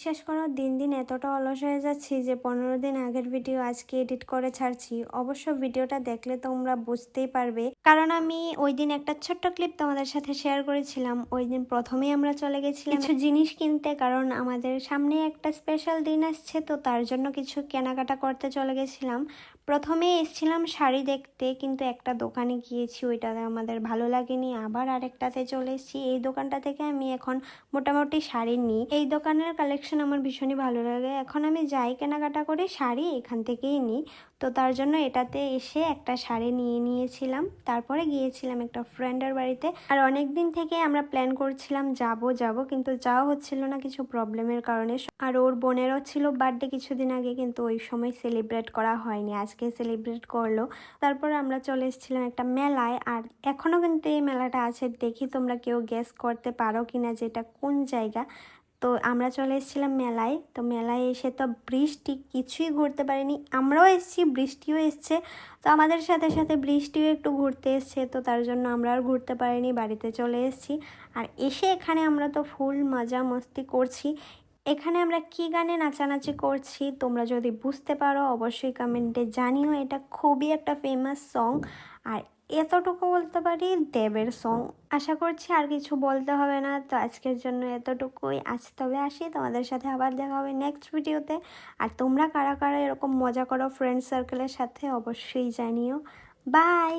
বিশ্বাস করো দিন দিন এতটা অলস হয়ে যাচ্ছি যে 15 দিন আগের ভিডিও আজকে এডিট করে ছাড়ছি। অবশ্য ভিডিওটা দেখলে তোমরা বুঝতেই পারবে, কারণ আমি ওই দিন একটা ছোট্ট ক্লিপ তোমাদের সাথে শেয়ার করেছিলাম। ওই দিন প্রথমেই আমরা চলে গেছিলাম কিছু জিনিস কিনতে, কারণ আমাদের সামনে একটা স্পেশাল দিন আসছে, তো তার জন্য কিছু কেনাকাটা করতে চলে গেছিলাম। প্রথমে এসেছিলাম শাড়ি দেখতে, কিন্তু একটা দোকানে গিয়েছি, ওইটাতে আমাদের ভালো লাগেনি, আবার আরেকটাতে চলে এসেছি। এই দোকানটা থেকে আমি এখন মোটামুটি শাড়ি নিই। এই দোকানের কালেকশন আমার ভীষণই ভালো লাগে। এখন আমি যাই কেনাকাটা করে শাড়ি এখান থেকেই নিই। তো তার জন্য এটাতে এসে একটা শাড়ি নিয়েছিলাম। তারপরে গিয়েছিলাম একটা ফ্রেন্ডের বাড়িতে। আর অনেক দিন থেকে আমরা প্ল্যান করছিলাম যাব কিন্তু যাওয়া হচ্ছিল না কিছু প্রবলেমের কারণে। আর ওর বোনেরও ছিল বার্থডে কিছুদিন আগে, কিন্তু ওই সময় সেলিব্রেট করা হয়নি, আজকে সেলিব্রেট করলো। তারপরে আমরা চলে এসেছিলাম একটা মেলায়, আর এখনও কিন্তু এই মেলাটা আছে। দেখি তোমরা কেউ গেস করতে পারো কিনা যে এটা কোন জায়গা। তো আমরা চলে এসেছিলাম মেলায়। তো মেলায় এসে তো বৃষ্টি, কিছুই ঘুরতে পারিনি। আমরাও এসেছি, বৃষ্টিও এসছে, তো আমাদের সাথে সাথে বৃষ্টিও একটু ঘুরতে এসছে, তো তার জন্য আমরা আর ঘুরতে পারিনি, বাড়িতে চলে এসেছি। আর এসে এখানে আমরা তো ফুল মজা মস্তি করছি। এখানে আমরা কি গানে নাচানাচি করছি তোমরা যদি বুঝতে পারো অবশ্যই কমেন্টে জানিও। এটা খুবই একটা ফেমাস সং, আর এতটুকু বলতে পারি দেবের সং। আশা করছি আর কিছু বলতে হবে না। তো আজকের জন্য এতটুকুই। আজ তবে আসি, তোমাদের সাথে আবার দেখা হবে নেক্সট ভিডিওতে। আর তোমরা কারা কারা এরকম মজা করো ফ্রেন্ড সার্কেলের সাথে অবশ্যই জানিও। বাই।